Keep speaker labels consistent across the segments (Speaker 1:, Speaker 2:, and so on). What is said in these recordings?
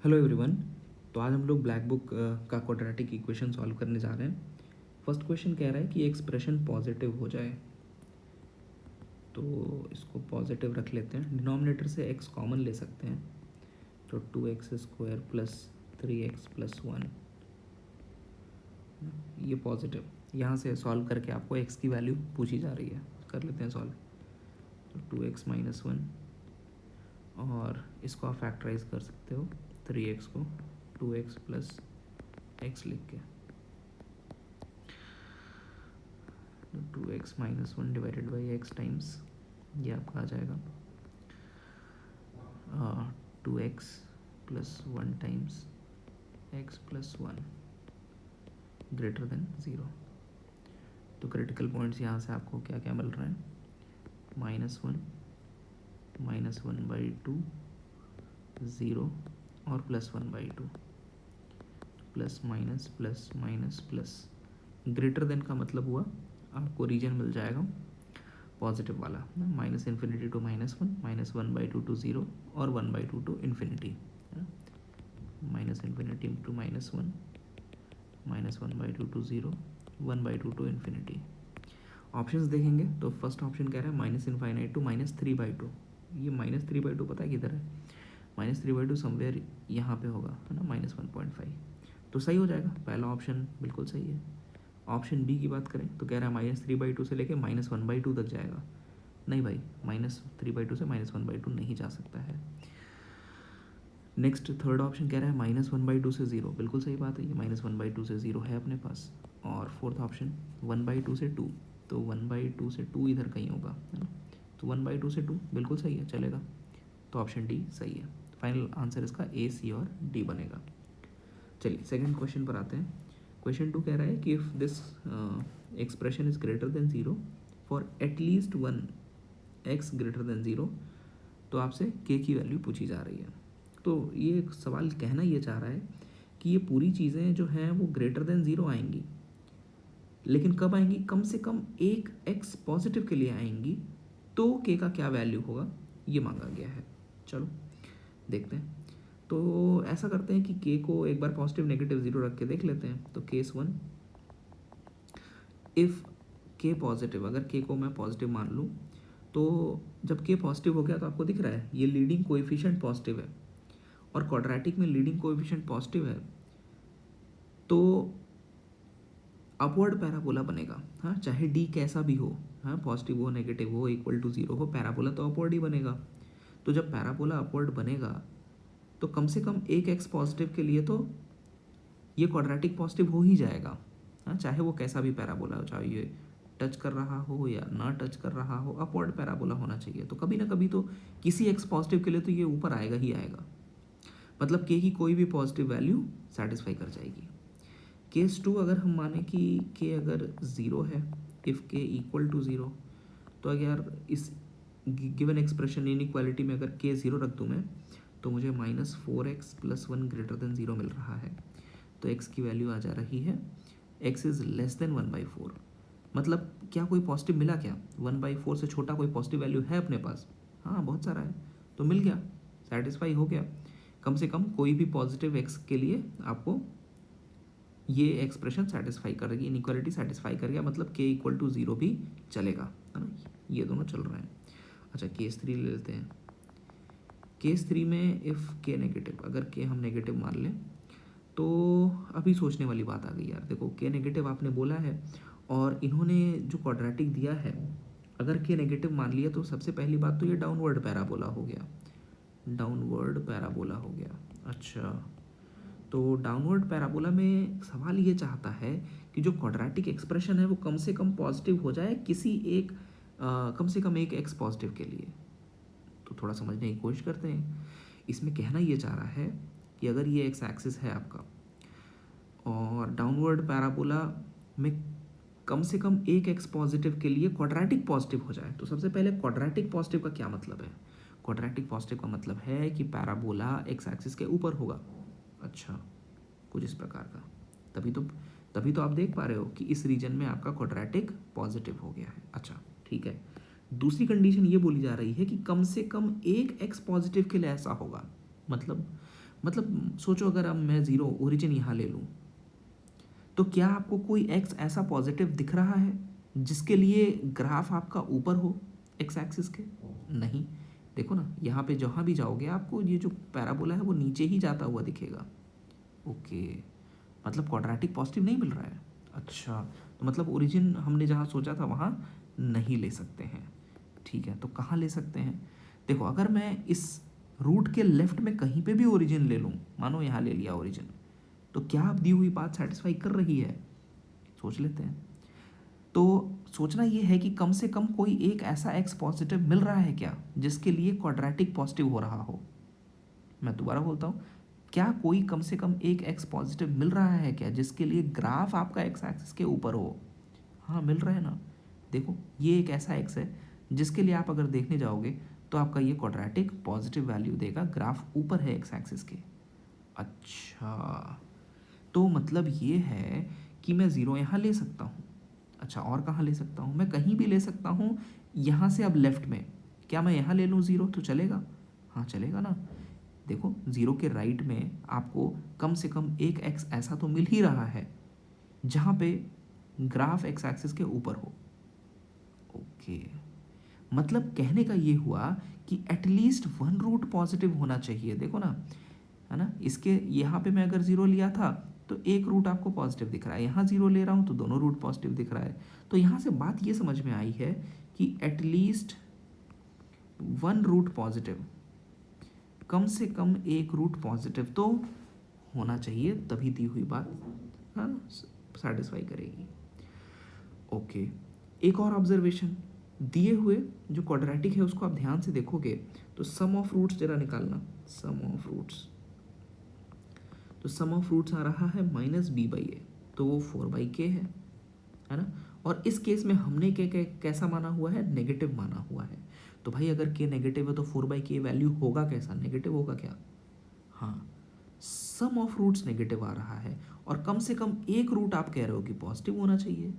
Speaker 1: Hello everyone. तो आज हम लोग ब्लैक बुक का क्वाड्रेटिक इक्वेशन सॉल्व करने जा रहे हैं। फर्स्ट क्वेश्चन कह रहा है कि एक्सप्रेशन पॉजिटिव हो जाए, तो इसको पॉजिटिव रख लेते हैं। डिनोमिनेटर से x कॉमन ले सकते हैं, तो 2x² प्लस 3x प्लस 1, ये पॉजिटिव। यहाँ से सॉल्व करके आपको x की वैल्यू पूछी जा रही है, कर लेते हैं सॉल्व। तो 2x माइनस 1, और इसको आप फैक्टराइज कर सकते हो 3x को 2x प्लस x लिख के। 2x minus 1 divided by x times, ये आपका आ जाएगा 2x plus 1 times x plus 1 greater than 0। तो क्रिटिकल पॉइंट्स यहाँ से आपको क्या क्या मिल रहे हैं, -1, -1/2, 0 और +1/2, plus minus plus minus plus. Greater than का मतलब हुआ आपको रीजन मिल जाएगा पॉजिटिव वाला, -∞ टू -1, -1/2 टू 0 और 1/2 to infinity, -∞ to -1, -1/2 to 0, 1/2 to infinity. Options देखेंगे तो फर्स्ट ऑप्शन कह रहा है -∞ टू -3/2। ये -3/2 पता है किधर है, -3/2 समवेयर यहाँ पे होगा, है ना, -1.5। तो सही हो जाएगा, पहला ऑप्शन बिल्कुल सही है। ऑप्शन बी की बात करें तो कह रहा है -3/2 से लेके -1/2 तक जाएगा। नहीं भाई, -3/2 से -1/2 नहीं जा सकता है। नेक्स्ट थर्ड ऑप्शन कह रहा है -1/2 से 0, बिल्कुल सही बात है, ये -1/2 से 0 है अपने पास। और फोर्थ ऑप्शन 1/2 से 2, तो 1/2 से 2 इधर कहीं होगा, है ना, तो 1/2 से 2 बिल्कुल सही है, चलेगा। तो ऑप्शन डी सही है। फाइनल आंसर इसका ए, सी और डी बनेगा। चलिए सेकंड क्वेश्चन पर आते हैं। क्वेश्चन 2 कह रहा है कि if this expression is greater than 0 for at least 1 x greater than 0, तो आपसे k की वैल्यू पूछी जा रही है। तो ये सवाल कहना ये चाह रहा है कि ये पूरी चीज़ें जो हैं वो ग्रेटर देन 0 आएंगी, लेकिन कब आएंगी, कम से कम एक x पॉजिटिव के लिए आएंगी, तो k का क्या वैल्यू होगा ये मांगा गया है। चलो देखते हैं। तो ऐसा करते हैं कि k को एक बार पॉजिटिव नेगेटिव 0 रख के देख लेते हैं। तो केस 1, इफ़ k पॉजिटिव, अगर k को मैं पॉजिटिव मान लूँ, तो जब k पॉजिटिव हो गया तो आपको दिख रहा है ये लीडिंग कोएफिशिएंट पॉजिटिव है, और क्वाड्रेटिक में लीडिंग कोएफिशिएंट पॉजिटिव है, तो अपवर्ड पैराबोला बनेगा। हाँ, चाहे d कैसा भी हो, हाँ, पॉजिटिव हो नेगेटिव हो इक्वल टू 0 हो, पैराबोला तो अपवर्ड ही बनेगा। तो जब पैराबोला अपवर्ड बनेगा तो कम से कम एक x पॉजिटिव के लिए तो ये क्वाड्रेटिक पॉजिटिव हो ही जाएगा, हाँ, चाहे वो कैसा भी पैराबोला हो, चाहे ये टच कर रहा हो या ना टच कर रहा हो, अपवर्ड पैराबोला होना चाहिए। तो कभी ना कभी तो किसी x पॉजिटिव के लिए तो ये ऊपर आएगा ही आएगा, मतलब k की कोई भी पॉजिटिव वैल्यू सेटिस्फाई कर जाएगी। केस 2 अगर हम माने कि k अगर 0 है, इफ़ k इक्वल टू 0, तो अगर इस गिवन एक्सप्रेशन इनइक्वालिटी में अगर k 0 रख दूँ मैं, तो मुझे -4x प्लस 1 ग्रेटर देन 0 मिल रहा है। तो x की वैल्यू आ जा रही है x इज़ लेस देन 1/4। मतलब क्या कोई पॉजिटिव मिला क्या, 1/4 से छोटा कोई पॉजिटिव वैल्यू है अपने पास? हाँ, बहुत सारा है, तो मिल गया, सेटिस्फाई हो गया। कम से कम कोई भी पॉजिटिव x के लिए आपको ये एक्सप्रेशन सेटिस्फाई करेगी, इनइक्वालिटी सेटिस्फाई कर गया, मतलब k इक्वल टू 0 भी चलेगा, है ना, ये दोनों चल रहे हैं। अच्छा, केस 3 ले लेते हैं। केस 3 में इफ़ k नेगेटिव, अगर k हम नेगेटिव मान लें, तो अभी सोचने वाली बात आ गई यार। देखो k नेगेटिव आपने बोला है, और इन्होंने जो क्वाड्रेटिक दिया है, अगर k नेगेटिव मान लिया तो सबसे पहली बात तो ये डाउनवर्ड पैराबोला हो गया, डाउनवर्ड पैराबोला हो गया। अच्छा, तो डाउनवर्ड पैराबोला में सवाल ये चाहता है कि जो क्वाड्रेटिक एक्सप्रेशन है वो कम से कम पॉजिटिव हो जाए किसी एक कम से कम एक x पॉजिटिव के लिए। तो थोड़ा समझने की कोशिश करते हैं। इसमें कहना ये चाह रहा है कि अगर ये एक्स एक्सिस है आपका, और डाउनवर्ड पैराबोला में कम से कम एक x पॉजिटिव के लिए क्वाड्रेटिक पॉजिटिव हो जाए, तो सबसे पहले क्वाड्रेटिक पॉजिटिव का क्या मतलब है? क्वाड्रेटिक पॉजिटिव का मतलब है कि पैराबोला x एक्सिस के ऊपर होगा। अच्छा, कुछ इस प्रकार का, तभी तो आप देख पा रहे हो कि इस रीजन में आपका क्वाड्रेटिक पॉजिटिव हो गया है। अच्छा, ठीक है। दूसरी कंडीशन ये बोली जा रही है कि कम से कम एक x पॉजिटिव के लिए ऐसा होगा, मतलब मतलब सोचो अगर अब मैं ज़ीरो ओरिजिन यहाँ ले लूँ, तो क्या आपको कोई एक्स ऐसा पॉजिटिव दिख रहा है जिसके लिए ग्राफ आपका ऊपर हो एक्स एक्सिस के? नहीं। देखो ना, यहाँ पे जहाँ भी जाओगे आपको ये जो पैराबोला है वो नीचे ही जाता हुआ दिखेगा। ओके, मतलब क्वाड्रेटिक पॉजिटिव नहीं मिल रहा है। अच्छा, तो मतलब ओरिजिन हमने जहाँ सोचा था वहाँ नहीं ले सकते हैं। ठीक है, तो कहाँ ले सकते हैं? देखो, अगर मैं इस रूट के लेफ्ट में कहीं पे भी ओरिजिन ले लूँ, मानो यहाँ ले लिया ओरिजिन, तो क्या आप दी हुई बात सेटिस्फाई कर रही है? सोच लेते हैं। तो सोचना ये है कि कम से कम कोई एक ऐसा एक्स पॉजिटिव मिल रहा है क्या जिसके लिए क्वाड्रेटिक पॉजिटिव हो रहा हो। मैं दोबारा बोलता हूँ, क्या कोई कम से कम एक एक्स पॉजिटिव मिल रहा है क्या जिसके लिए ग्राफ आपका एक्स एक्सिस के ऊपर हो? हाँ, मिल रहा है ना। देखो, ये एक ऐसा एक्स है जिसके लिए आप अगर देखने जाओगे तो आपका ये क्वाड्रेटिक पॉजिटिव वैल्यू देगा, ग्राफ ऊपर है एक्स एक्सिस के। अच्छा, तो मतलब ये है कि मैं ज़ीरो यहाँ ले सकता हूँ। अच्छा, और कहाँ ले सकता हूँ? मैं कहीं भी ले सकता हूँ यहाँ से। अब लेफ्ट में क्या मैं यहाँ ले लूँ ज़ीरो तो चलेगा? हाँ, चलेगा ना। देखो, ज़ीरो के राइट में आपको कम से कम एक एक्स ऐसा तो मिल ही रहा है जहाँ पे ग्राफ एक्स एक्सिस के ऊपर हो। ओके, मतलब कहने का ये हुआ कि एटलीस्ट वन रूट पॉजिटिव होना चाहिए। देखो ना, है ना, इसके यहाँ पे मैं अगर ज़ीरो लिया था तो एक रूट आपको पॉजिटिव दिख रहा है, यहाँ ज़ीरो ले रहा हूँ तो दोनों रूट पॉजिटिव दिख रहा है। तो यहाँ से बात ये समझ में आई है कि एटलीस्ट वन रूट पॉजिटिव, कम से कम एक रूट पॉजिटिव तो होना चाहिए, तभी दी हुई बात हाँ सेटिस्फाई करेगी। ओके, एक और ऑब्जर्वेशन, दिए हुए जो क्वाड्रेटिक है उसको आप ध्यान से देखोगे तो सम ऑफ रूट्स जरा निकालना। सम ऑफ रूट्स, तो सम ऑफ रूट्स आ रहा है माइनस बी बाई ए, तो वो 4/k है ना। और इस केस में हमने कैसा माना हुआ है? नेगेटिव माना हुआ है। तो भाई अगर k नेगेटिव है तो 4/k वैल्यू होगा कैसा? नेगेटिव होगा क्या? हाँ, सम ऑफ रूट्स नेगेटिव आ रहा है और कम से कम एक रूट आप कह रहे हो कि पॉजिटिव होना चाहिए।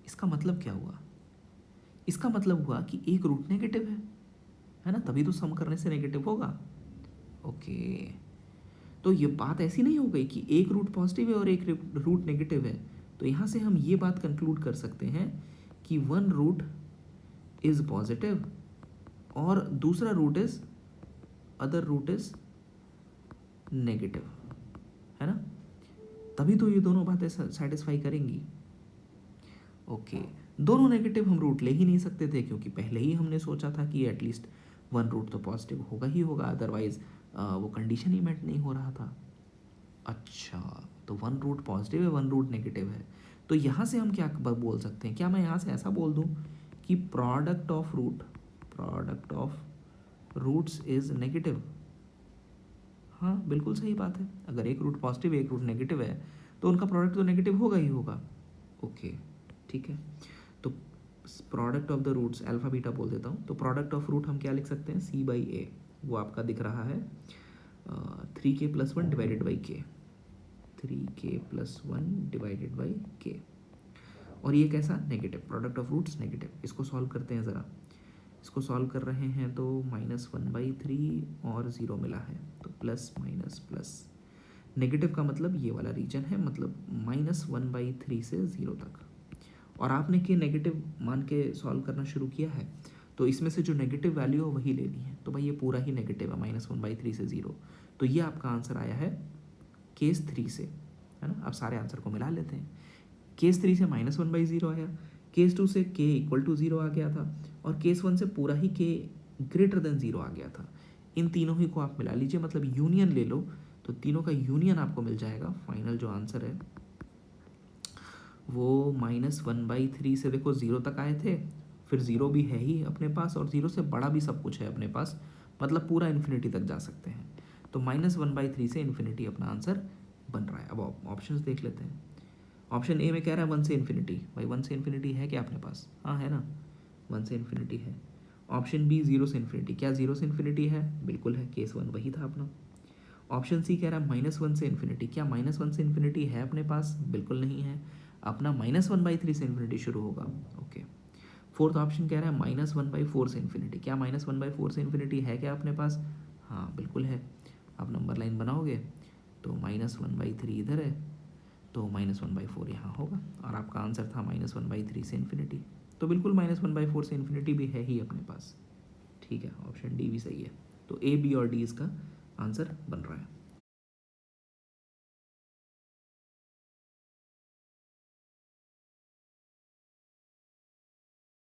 Speaker 1: इसका मतलब क्या हुआ? इसका मतलब हुआ कि एक रूट नेगेटिव है ना, तभी तो सम करने से नेगेटिव होगा। ओके, तो ये बात ऐसी नहीं हो गई कि एक रूट पॉजिटिव है और एक रूट नेगेटिव है। तो यहाँ से हम ये बात कंक्लूड कर सकते हैं कि वन रूट इज पॉजिटिव और दूसरा root is other root is negative, है ना। तभी तो ये दोनों बातें सेटिस्फाई करेंगी। ओके, दोनों नेगेटिव हम रूट ले ही नहीं सकते थे क्योंकि पहले ही हमने सोचा था कि एटलीस्ट वन रूट तो पॉजिटिव होगा ही होगा, अदरवाइज वो कंडीशन ही मेट नहीं हो रहा था। अच्छा, तो वन रूट पॉजिटिव है, वन रूट नेगेटिव है, तो यहाँ से हम क्या बोल सकते हैं? क्या मैं यहाँ से ऐसा बोल दूँ कि product of roots is negative? हाँ, बिल्कुल सही बात है। अगर एक रूट पॉजिटिव एक रूट नेगेटिव है तो उनका प्रोडक्ट तो नेगेटिव होगा ही होगा। ओके, ठीक है, तो product of the roots alpha beta बोल देता हूँ। तो प्रोडक्ट ऑफ रूट हम क्या लिख सकते हैं? c/a, वो आपका दिख रहा है 3k + 1 divided by k, 3k + 1 divided by k। और ये कैसा? Negative, product of roots negative. इसको सॉल्व करते हैं ज़रा। इसको सॉल्व कर रहे हैं तो -1/3 और 0 मिला है, तो प्लस माइनस प्लस। नेगेटिव का मतलब ये वाला रीजन है, मतलब -1/3 से 0 तक। और आपने के नेगेटिव मान के सॉल्व करना शुरू किया है तो इसमें से जो नेगेटिव वैल्यू है वही लेनी है। तो भाई ये पूरा ही नेगेटिव है, -1/3 से 0। तो ये आपका आंसर आया है केस 3 से, है ना। अब सारे आंसर को मिला लेते हैं। केस 3 से -1/0 आया, केस 2 से k = 0 आ गया था, और केस 1 से पूरा ही k > 0 आ गया था। इन तीनों ही को आप मिला लीजिए, मतलब यूनियन ले लो, तो तीनों का यूनियन आपको मिल जाएगा। फाइनल जो आंसर है वो -1/3 से देखो 0 तक आए थे, फिर 0 भी है ही अपने पास और 0 से बड़ा भी सब कुछ है अपने पास, मतलब पूरा इन्फिनिटी तक जा सकते हैं। तो -1/3 से इन्फिनिटी अपना आंसर बन रहा है। अब ऑप्शंस देख लेते हैं। ऑप्शन ए में कह रहा है 1 से इन्फिनिटी। भाई 1 से इन्फिनिटी है क्या अपने पास? हाँ, है ना, 1 से इन्फिनिटी है। ऑप्शन बी 0 से इन्फिनिटी, क्या 0 से इन्फिनिटी है? बिल्कुल है, केस 1 वही था अपना। ऑप्शन सी कह रहा है -1 से इन्फिनिटी, क्या -1 से इन्फिनिटी है अपने पास? बिल्कुल नहीं है, अपना -1/3 से इन्फिनिटी शुरू होगा। ओके, फोर्थ ऑप्शन कह रहा है -1/4 से इन्फिनिटी, क्या -1/4 से इन्फिनिटी है क्या अपने पास? हाँ, बिल्कुल है, आप नंबर लाइन बनाओगे तो -1/3 इधर है, तो -1/4 यहाँ होगा, और आपका आंसर था -1/3 से इन्फिनिटी। तो बिल्कुल -1/4 से इन्फिनिटी भी है ही अपने पास। ठीक है, ऑप्शन डी भी सही है। तो ए, बी और डी इसका आंसर बन रहा है।